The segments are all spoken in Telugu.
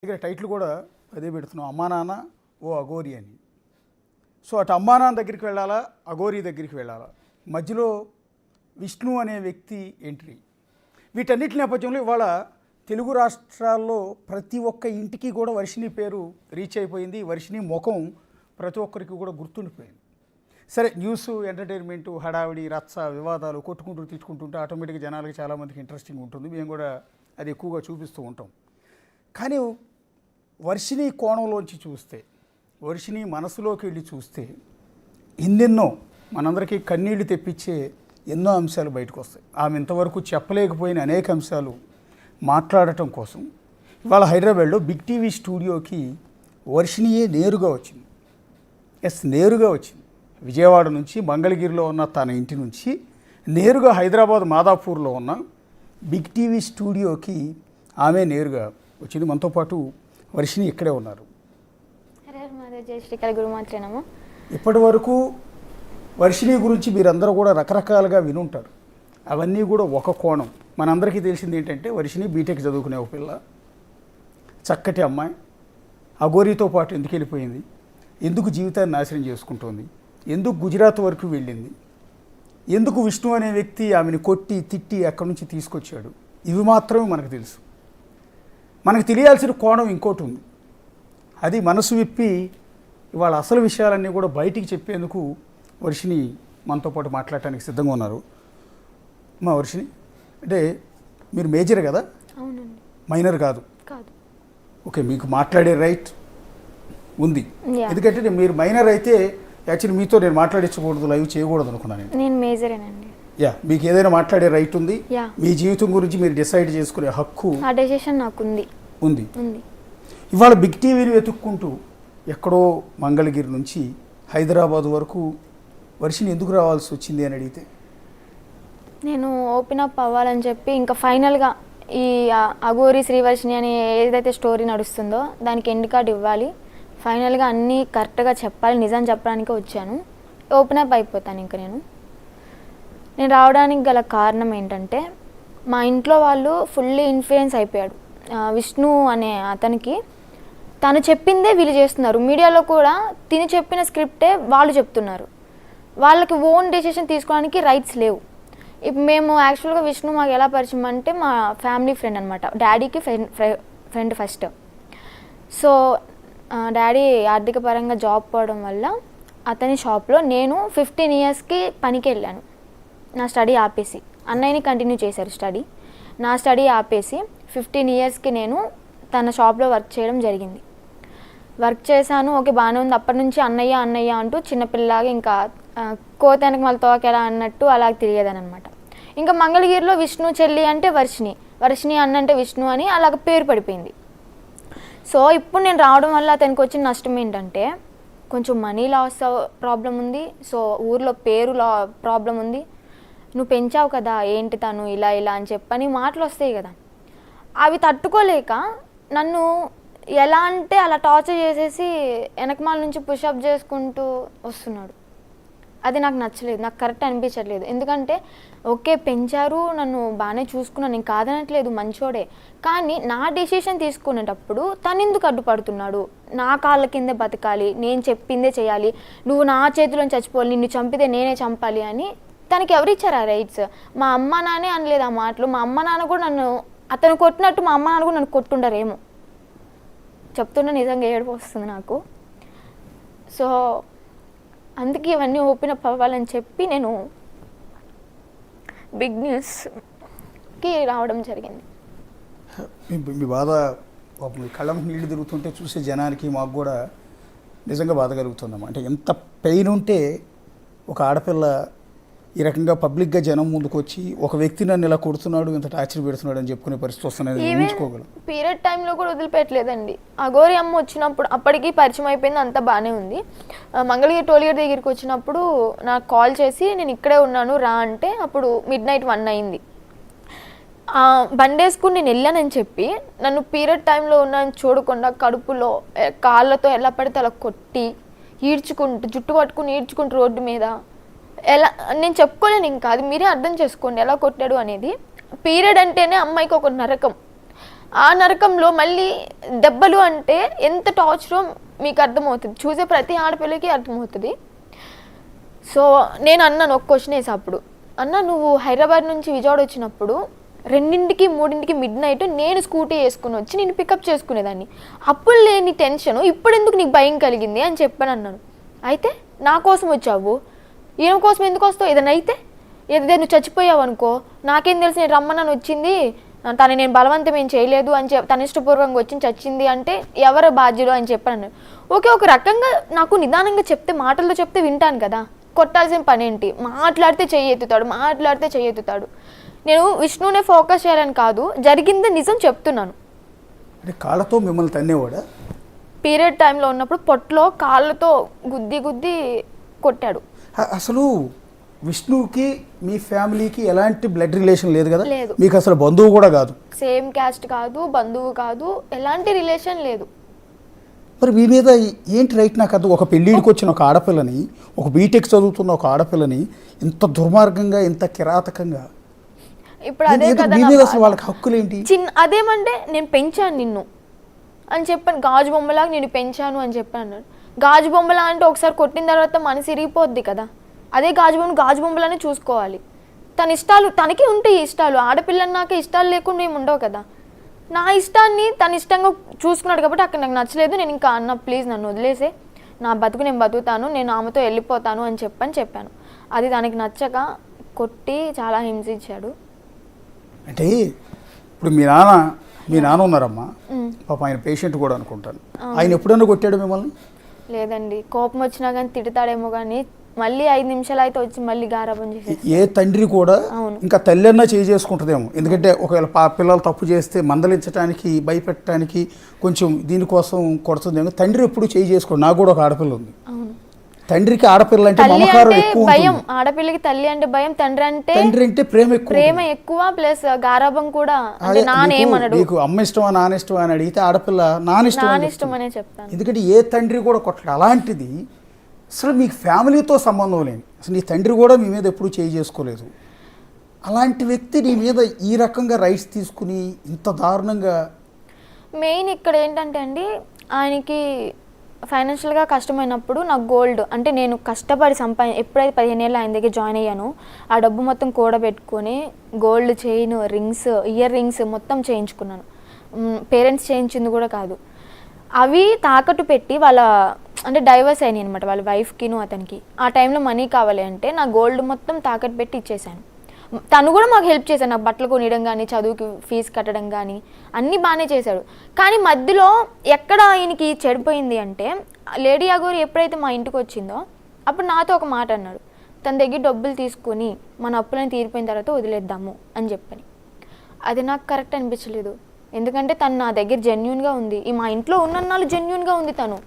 ఇక్కడ టైటిల్ కూడా అదే పెడుతున్నాం, అమ్మా నాన్న ఓ అఘోరి అని. సో అటు అమ్మా నాన్న దగ్గరికి వెళ్ళాలా, అఘోరి దగ్గరికి వెళ్ళాలా, మధ్యలో విష్ణు అనే వ్యక్తి ఎంట్రీ. వీటన్నిటి నేపథ్యంలో ఇవాళ తెలుగు రాష్ట్రాల్లో ప్రతి ఒక్క ఇంటికి కూడా వర్షిణి పేరు రీచ్ అయిపోయింది. వర్షిణి ముఖం ప్రతి ఒక్కరికి కూడా గుర్తుండిపోయింది. సరే, న్యూస్, ఎంటర్టైన్మెంటు, హడావిడి, రచ్చ, వివాదాలు, కొట్టుకుంటూ తిట్టుకుంటుంటే ఆటోమేటిక్గా జనాలకి చాలామందికి ఇంట్రెస్టింగ్ ఉంటుంది. మేము కూడా అది ఎక్కువగా చూపిస్తూ ఉంటాం. కానీ వర్షిణి కోణంలోంచి చూస్తే, వర్షిణి మనసులోకి వెళ్ళి చూస్తే ఎన్నెన్నో మనందరికీ కన్నీళ్లు తెప్పించే ఎన్నో అంశాలు బయటకు వస్తాయి. ఆమె ఇంతవరకు చెప్పలేకపోయిన అనేక అంశాలు మాట్లాడటం కోసం ఇవాళ హైదరాబాద్లో బిగ్ టీవీ స్టూడియోకి వర్షిణియే నేరుగా వచ్చింది. నేరుగా వచ్చింది. విజయవాడ నుంచి, మంగళగిరిలో ఉన్న తన ఇంటి నుంచి నేరుగా హైదరాబాద్ మాదాపూర్లో ఉన్న బిగ్ టీవీ స్టూడియోకి ఆమె నేరుగా వచ్చింది. మనతో పాటు వర్షిణి ఇక్కడే ఉన్నారు. ఇప్పటి వరకు వర్షిణి గురించి మీరందరూ కూడా రకరకాలుగా వినుంటారు. అవన్నీ కూడా ఒక కోణం. మనందరికీ తెలిసింది ఏంటంటే, వర్షిణి బీటెక్ చదువుకునే ఒక పిల్ల, చక్కటి అమ్మాయి. అఘోరితో పాటు ఎందుకు వెళ్ళిపోయింది, ఎందుకు జీవితాన్ని నాశనం చేసుకుంటోంది, ఎందుకు గుజరాత్ వరకు వెళ్ళింది, ఎందుకు విష్ణు అనే వ్యక్తి ఆమెను కొట్టి తిట్టి అక్కడి నుంచి తీసుకొచ్చాడు, ఇవి మాత్రమే మనకు తెలుసు. మనకు తెలియాల్సిన కోణం ఇంకోటి ఉంది. అది మనసు విప్పి ఇవాళ అసలు విషయాలన్నీ కూడా బయటికి చెప్పేందుకు వర్షిణి మనతో పాటు మాట్లాడటానికి సిద్ధంగా ఉన్నారు. మా వర్షిణి, అంటే మీరు మేజర్ కదా? అవునండి. మైనర్ కాదు? కాదు. ఓకే, మీకు మాట్లాడే రైట్ ఉంది. ఎందుకంటే మీరు మైనర్ అయితే యాక్చువల్లీ మీతో నేను మాట్లాడించకూడదు, లైవ్ చేయకూడదు అనుకున్నాను. నేను మేజరేనండి. మీకు ఏదైనా మాట్లాడే రైట్ ఉంది. మీ జీవితం గురించి మీరు డిసైడ్ చేసుకునే హక్కు, ఆ డెసిషన్ నాకు ఉంది. ఇవాళ బిగ్ టీవీని వెతుక్కుంటూ ఎక్కడో మంగళగిరి నుంచి హైదరాబాద్ వరకు వర్షిణి ఎందుకు రావాల్సి వచ్చింది అని అడిగితే, నేను ఓపెన్ అప్ అవ్వాలని చెప్పి ఇంకా ఫైనల్గా ఈ అఘోరి శ్రీవర్షిణి అని ఏదైతే స్టోరీ నడుస్తుందో దానికి ఎండ్ కార్డ్ ఇవ్వాలి, ఫైనల్గా అన్నీ కరెక్ట్గా చెప్పాలి, నిజం చెప్పడానికి వచ్చాను. ఓపెన్ అప్ అయిపోతాను. ఇంకా నేను రావడానికి గల కారణం ఏంటంటే, మా ఇంట్లో వాళ్ళు ఫుల్లీ ఇన్ఫ్లుయెన్స్ అయిపోయాడు. విష్ణు అనే అతనికి తను చెప్పిందే వీళ్ళు చేస్తున్నారు. మీడియాలో కూడా తిని చెప్పిన స్క్రిప్టే వాళ్ళు చెప్తున్నారు. వాళ్ళకి ఓన్ డెసిషన్ తీసుకోవడానికి రైట్స్ లేవు. ఇప్పుడు మేము యాక్చువల్గా విష్ణు మాకు ఎలా పరిచయం అంటే, మా ఫ్యామిలీ ఫ్రెండ్ అనమాట. డాడీకి ఫ్రెండ్ ఫస్ట్. సో డాడీ ఆర్థిక పరంగా జాబ్ పోవడం వల్ల అతని షాప్లో నేను 15 ఇయర్స్కి పనికి వెళ్ళాను. నా స్టడీ ఆపేసి, అన్నయ్యని కంటిన్యూ చేశారు స్టడీ. నా స్టడీ ఆపేసి 15 ఇయర్స్కి నేను తన షాప్లో వర్క్ చేయడం జరిగింది. వర్క్ చేశాను, ఓకే, బాగానే ఉంది. అప్పటి నుంచి అన్నయ్య అన్నయ్య అంటూ చిన్నపిల్లలాగా ఇంకా కోతానికి మళ్ళీ తోకెలా అన్నట్టు అలా తిరిగేదాని అనమాట. ఇంకా మంగళగిరిలో విష్ణు చెల్లి అంటే వర్షిణి, వర్షిణి అన్న అంటే విష్ణు అని అలాగ పేరు పడిపోయింది. సో ఇప్పుడు నేను రావడం వల్ల అతనికి వచ్చిన నష్టం ఏంటంటే, కొంచెం మనీ లాస్ ప్రాబ్లం ఉంది. సో ఊర్లో పేరు ప్రాబ్లం ఉంది. నువ్వు పెంచావు కదా, ఏంటి తను ఇలా ఇలా అని చెప్పని మాటలు వస్తాయి కదా, అవి తట్టుకోలేక నన్ను ఎలా అంటే అలా టార్చర్ చేసేసి వెనకమాల నుంచి పుషప్ చేసుకుంటూ వస్తున్నాడు. అది నాకు నచ్చలేదు, నాకు కరెక్ట్ అనిపించట్లేదు. ఎందుకంటే ఓకే, పెంచారు, నన్ను బాగానే చూసుకున్నాను, నేను కాదనట్లేదు, మంచోడే. కానీ నా డెసిషన్ తీసుకునేటప్పుడు తను ఎందుకు అడ్డుపడుతున్నాడు? నా కాళ్ళ కిందే బతకాలి, నేను చెప్పిందే చేయాలి, నువ్వు నా చేతిలో చచ్చిపోవాలి, నిన్ను చంపితే నేనే చంపాలి అని తనకి ఎవరిచ్చారు ఆ రైట్స్? మా అమ్మ నాన్నే అనలేదు ఆ మాటలు. మా అమ్మ నాన్న కూడా నన్ను, అతను కొట్టినట్టు మా అమ్మ నాన్న కూడా నన్ను కొట్టుండరేమో. చెప్తున్నా నిజంగా ఏడుపు వస్తుంది నాకు. సో అందుకే ఇవన్నీ ఓపెన్ అప్ అవ్వాలని చెప్పి నేను బిగ్ న్యూస్కి రావడం జరిగింది. మీ బాధ, మీ కళ్ళ నీళ్ళు తిరుగుతుంటే చూసే జనానికి మాకు కూడా నిజంగా బాధ కలుగుతుందమ్మా. అంటే ఎంత పెయిన్ ఉంటే ఒక ఆడపిల్ల ఈ రకంగా పబ్లిక్గా జనం ముందుకు వచ్చి ఒక వ్యక్తి నన్ను ఇలా కొడుతున్నాడు, ఇంత టార్చర్ పెడుతున్నాడు అని చెప్పుకునే పరిస్థితి వస్తున్నది. పీరియడ్ టైంలో కూడా వదిలిపెట్టలేదండి. అఘోరి అమ్మ వచ్చినప్పుడు అప్పటికి పరిచయం అయిపోయింది, అంతా బాగానే ఉంది. మంగళగిరి టోల్గేట్ దగ్గరికి వచ్చినప్పుడు నాకు కాల్ చేసి నేను ఇక్కడే ఉన్నాను రా అంటే, అప్పుడు midnight 1 అయింది. బండేసుకుని నేను వెళ్ళానని చెప్పి నన్ను పీరియడ్ టైంలో ఉన్నాను చూడకుండా కడుపులో కాళ్ళతో ఎలా పడితే అలా కొట్టి ఈడ్చుకుంటూ, జుట్టు పట్టుకుని ఈడ్చుకుంటూ రోడ్డు మీద ఎలా, నేను చెప్పుకోలేను ఇంకా, అది మీరే అర్థం చేసుకోండి ఎలా కొట్టాడు అనేది. పీరియడ్ అంటేనే అమ్మాయికి ఒక నరకం. ఆ నరకంలో మళ్ళీ దెబ్బలు అంటే ఎంత టార్చరో మీకు అర్థమవుతుంది, చూసే ప్రతి ఆడపిల్లకి అర్థమవుతుంది. సో నేను అన్నాను ఒక క్వశ్చన్ వేసి అప్పుడు, అన్న నువ్వు హైదరాబాద్ నుంచి విజయవాడ వచ్చినప్పుడు 2ంటికి 3ంటికి మిడ్నైట్ నేను స్కూటీ వేసుకుని వచ్చి నేను పికప్ చేసుకునేదాన్ని, అప్పుడు లేని టెన్షన్ ఇప్పుడు ఎందుకు నీకు భయం కలిగింది అని చెప్పాను అన్నాను. అయితే నా కోసం వచ్చావు, ఈయన కోసం ఎందుకు వస్తావు? ఏదైనా అయితే ఏదైతే నువ్వు చచ్చిపోయావు అనుకో, నాకేం తెలుసు, నేను రమ్మన్నాను వచ్చింది, తను నేను బలవంతం ఏం చేయలేదు అని తన ఇష్టపూర్వకంగా వచ్చి చచ్చింది అంటే ఎవరు బాధ్యులు అని చెప్పాను. ఓకే, ఒక రకంగా నాకు నిదానంగా చెప్తే, మాటల్లో చెప్తే వింటాను కదా, కొట్టాల్సిన పని ఏంటి? మాట్లాడితే చెయ్యెత్తుతాడు. నేను విష్ణునే ఫోకస్ చేయాలని కాదు, జరిగింది నిజం చెప్తున్నాను. అంటే కాళ్ళతో మిమ్మల్ని తన్నేవాడా? పీరియడ్ టైంలో ఉన్నప్పుడు పొట్టలో కాళ్ళతో గుద్ది కొట్టాడు. అసలు విష్ణుకి మీ ఫ్యామిలీకి ఎలాంటి బ్లడ్ రిలేషన్ లేదు కదా? లేదు. మీకు అసలు బంధువు కూడా కాదు? సేమ్ క్యాస్ట్ కాదు, బంధువు కాదు, ఎలాంటి రిలేషన్ లేదు. మరి మీ మీద ఏంటి రైట్? నాకు అది ఒక పెళ్ళిడికి వచ్చిన ఒక ఆడపిల్లని, ఒక బీటెక్ చదువుతున్న ఒక ఆడపిల్లని ఇంత దుర్మార్గంగా, ఇంత కిరాతకంగా, ఇప్పుడు అదే కదా మీ మీద అసలు వాళ్ళకి హక్కులు ఏంటి? అదేమంటే నేను పెంచాను నిన్ను అని చెప్పాను, గాజు బొమ్మలాగా నేను పెంచాను అని చెప్పాను. గాజు బొమ్మలా అంటే ఒకసారి కొట్టిన తర్వాత మనసు ఇరిగిపోద్ది కదా, అదే గాజు బొమ్మలానే చూసుకోవాలి. తన ఇష్టాలు తనకి ఉంటాయి, ఇష్టాలు ఆడపిల్లన్నాక ఇష్టాలు లేకుండా ఏమి ఉండవు కదా. నా ఇష్టాన్ని తన ఇష్టంగా చూసుకున్నాడు కాబట్టి అక్కడ నాకు నచ్చలేదు, నేను ఇంకా అన్న ప్లీజ్ నన్ను వదిలేసే, నా బతుకు నేను బతుకుతాను, నేను ఆమెతో వెళ్ళిపోతాను అని చెప్పాను. అది తనకి నచ్చక కొట్టి చాలా హింసించాడు. అంటే ఇప్పుడు మీ నాన్న ఉన్నారమ్మా, పాప ఆయన పేషెంట్ కూడా అనుకుంటాను, ఆయన ఎప్పుడన్నా కొట్టాడు మిమ్మల్ని? లేదండి, కోపం వచ్చినా కానీ తిడతాడేమో కానీ మళ్ళీ 5 నిమిషాలు అయితే వచ్చి మళ్ళీ గారాబం చేసి. ఏ తండ్రి కూడా ఇంకా తల్లి అన్నా చేసుకుంటుందేమో, ఎందుకంటే ఒకవేళ పిల్లలు తప్పు చేస్తే మందలించడానికి, భయపెట్టడానికి కొంచెం దీనికోసం కొడుతుందేమో. తండ్రి ఎప్పుడు చేసుకోండి. నాకు కూడా ఒక ఆడపిల్ల ఉంది. తండ్రికి ఆడపిల్ల అంటే మమకారం ఎక్కువ, భయం. ఆడపిల్లకి తల్లి అంటే భయం, తండ్రి అంటే ప్రేమ ఎక్కువ ప్లస్ గారాబం కూడా. అంటే నానేమనడు, నీకు అమ్మ ఇష్టమా నాన్న ఇష్టమా అని అడిగితే ఆడపిల్ల నానిష్టం అనే చెప్తాను. ఎందుకంటే ఏ తండ్రి కూడా కొట్టడు. అలాంటిది అసలు మీకు ఫ్యామిలీతో సంబంధం లేని, అసలు నీ తండ్రి కూడా మీ మీద ఎప్పుడూ చేసుకోలేదు. అలాంటి వ్యక్తి నీ మీద ఈ రకంగా రైట్స్ తీసుకుని ఇంత దారుణంగా. మెయిన్ ఇక్కడ ఏంటంటే అండి, ఆయనకి ఫైనాన్షియల్గా కష్టమైనప్పుడు నాకు గోల్డ్ అంటే నేను కష్టపడి ఎప్పుడైతే 15 ఏళ్ళు ఆయన దగ్గర జాయిన్ అయ్యానో ఆ డబ్బు మొత్తం కూడబెట్టుకొని gold chain, rings, ear rings మొత్తం చేయించుకున్నాను. పేరెంట్స్ చేయించింది కూడా కాదు. అవి తాకట్టు పెట్టి వాళ్ళ అంటే డైవర్స్ అయినాయి అనమాట, వాళ్ళ వైఫ్కిను అతనికి. ఆ టైంలో మనీ కావాలి అంటే నా గోల్డ్ మొత్తం తాకట్టు పెట్టి ఇచ్చేసాను. తను కూడా మాకు హెల్ప్ చేశాడు, నాకు బట్టలు కొనియడం కానీ, చదువుకి ఫీజు కట్టడం కానీ అన్నీ బాగానే చేశాడు. కానీ మధ్యలో ఎక్కడ ఆయనకి చెడిపోయింది అంటే, లేడీ అగోరి ఎప్పుడైతే మా ఇంటికి వచ్చిందో అప్పుడు నాతో ఒక మాట అన్నాడు, తన దగ్గర డబ్బులు తీసుకొని మన అప్పులను తీరిపోయిన తర్వాత వదిలేద్దాము అని చెప్పని. అది నాకు కరెక్ట్ అనిపించలేదు, ఎందుకంటే తను నా దగ్గర జెన్యూన్గా ఉంది, ఈ మా ఇంట్లో ఉన్నన్నాళ్ళు జెన్యూన్గా ఉంది. తను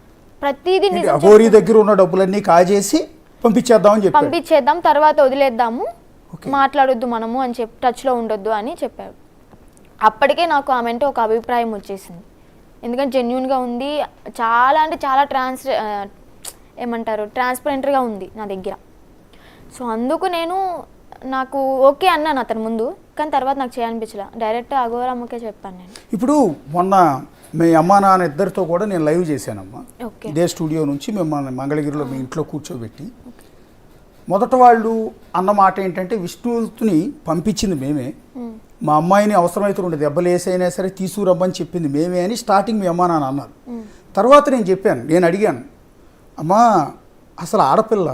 ప్రతిదీ అగోరి దగ్గర ఉన్న డబ్బులన్నీ కాజేసి పంపించేద్దాం, తర్వాత వదిలేద్దాము, మాట్లాడొద్దు మనము అని చెప్పి, టచ్లో ఉండొద్దు అని చెప్పాడు. అప్పటికే నాకు ఆమె అంటే ఒక అభిప్రాయం వచ్చేసింది, ఎందుకంటే జెన్యూన్గా ఉంది, చాలా అంటే చాలా ట్రాన్స్పరెంట్గా ఉంది నా దగ్గర. సో అందుకు నాకు ఓకే అన్నాను అతని ముందు, కానీ తర్వాత నాకు చేయాలనిపించలే, డైరెక్ట్ అఘోరమ్మకే చెప్పాను నేను. ఇప్పుడు మొన్న మీ అమ్మ నాన్న ఇద్దరితో కూడా నేను లైవ్ చేశానమ్మా, ఇదే స్టూడియో నుంచి మిమ్మల్ని మంగళగిరిలో మీ ఇంట్లో కూర్చోబెట్టి. మొదట వాళ్ళు అన్న మాట ఏంటంటే, విష్ణుని పంపించింది మేమే, మా అమ్మాయిని అవసరమైతే 2 దెబ్బలు వేసైనా సరే తీసుకురమ్మని చెప్పింది మేమే అని స్టార్టింగ్ మీ అమ్మ నాన్న అన్నారు. తర్వాత నేను అడిగాను, అమ్మా అసలు ఆడపిల్ల